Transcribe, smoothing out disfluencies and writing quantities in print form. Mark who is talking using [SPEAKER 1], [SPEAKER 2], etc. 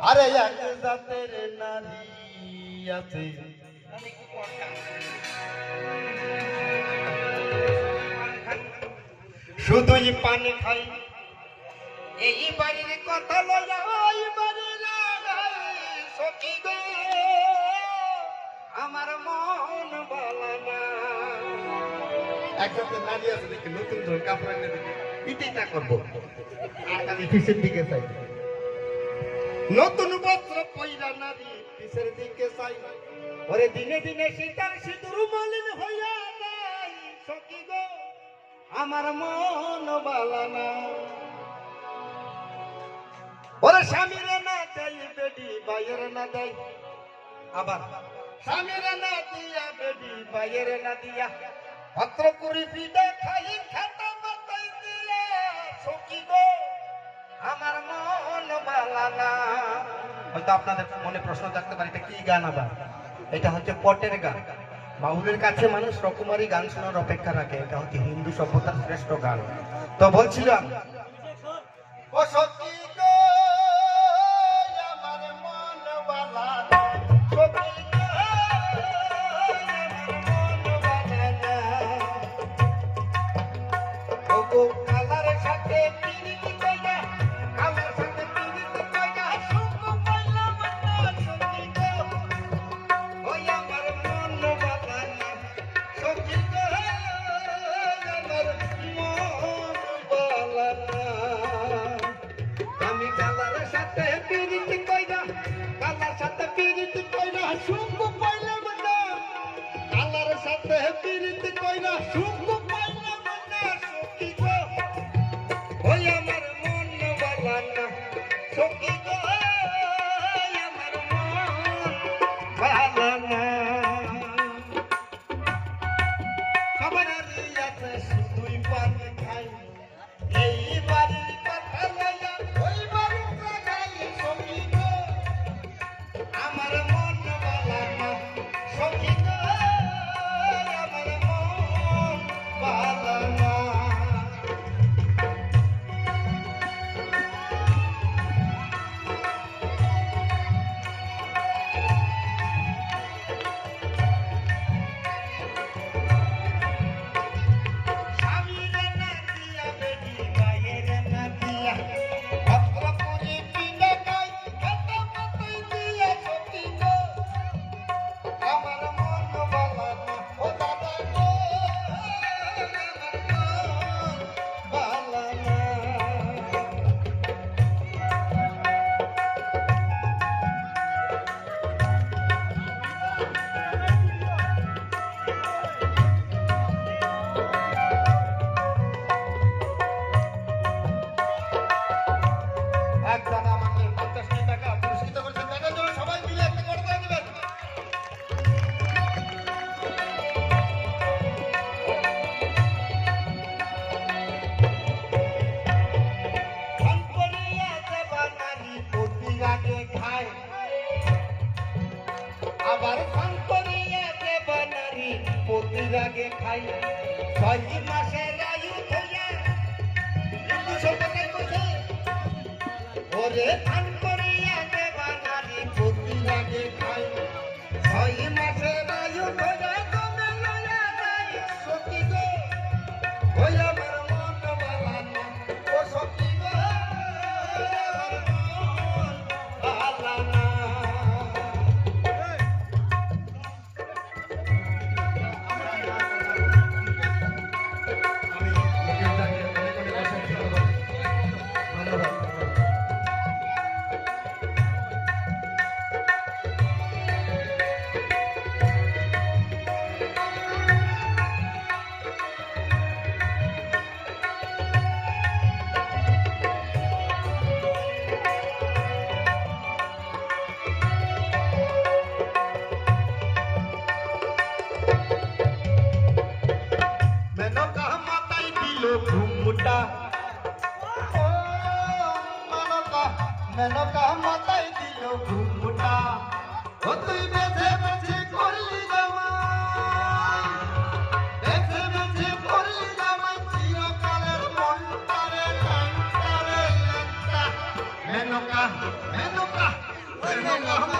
[SPEAKER 1] আরে এক জাতের নারী আছে শুধুই পান খাই এই বাড়ির কথা লয়া ওই বাড়ির সখী গো আমার মন বলা না এক জাতের নারী আছে দেখে নতুন ধর কাপড় এনে দেখে ইতিটা করবো আর আমি পিছের দিকে চাই নতুন বস্ত্র পয়রা নারী পিছের দিকে চাই ওরে দিনে দিনে শীতার সিঁদুর মলিন হইয়া যায় সখী গো আমার মন বালা না ওরে স্বামীরে না দেয় বেডি বাইরে না দেয় আবার স্বামীরে না দিয়া বেডি বাইরে না দিয়া পত্র কুড়ি পিঠে খাই খেতে মাথায় দিয়া সখী গো আমার মন বালা না হয়তো আপনাদের মনে প্রশ্ন থাকতে পারে এটা কি গান আবার এটা হচ্ছে পটের গান বাউলের কাছে মানুষ রকমারি গান শোনার অপেক্ষা রাখে এটা হচ্ছে হিন্দু সভ্যতার শ্রেষ্ঠ গান তো বলছিলাম ও সখী গো আমার মন বালা না সখী গো আমার মন বালা না ও গো কালার সাথে পিরিতি কইরা কালার সাথে পিরিতি কইরা সুখ পাইলাম না সখী গো ওই আমার মন বালা না সখী গো আমার মন বালা না আমি কালার সাথে পিরিতি কইরা কালার সাথে পিরিতি কইরা সুখ পাইলাম না কালার সাথে পিরিতি কইরা সুখ পাইলাম না সখী গো ওই আমার মন বালা না সখী গো আমার মন বালা না সবারই আছে শুধুই পান খাই এই বাড়ির কথা লইয়া ওই বাড়িতে যাই সখী গো আমার মন বালা না সখী গো আমার মন বালা না স্বামীরে না দিয়া বেডি বাইরে না দিয়া পত্র পুরি পিঠে খাই খেতে মাথায় দিয়া সখী গো আমার মন বালা না ও দাদা গো আমার মন বালা না একজন আমাকে 50 টাকা পুরস্কৃত করেছেন তাদের জন্য সবাই মিলে একটা করতে দিবেন ধনকরিয়া দেবা নারী প্রতি আগে খায় আবার ধনকরিয়া দেবা নারী প্রতি আগে খায় 6 মাসের আয়ু হইয়া হিন্দু সভ্যতায় বসে ওরে ধান করিয়া দেবা নারী প্রতি আগে খাই 6 মাসের আয়ু ধরে কমে লয়া যায় সখী গো ওই আমার মন বালা না ও সখী গো আমার মন বালা না আমি লোকেশনটাকে অনেক অনেক অসংখ্য ধন্যবাদ মেনকা মাথায় দিল ঘুমটা ও মেনকা মাথায় দিল ঘুমটা ও তুই বেঁচে বেঁচে করলি জামাই বেঁচে বেঁচে করলি জামাই চিরকালের মনটারে ল্যাংটা মেনকা মেনকা ওই মা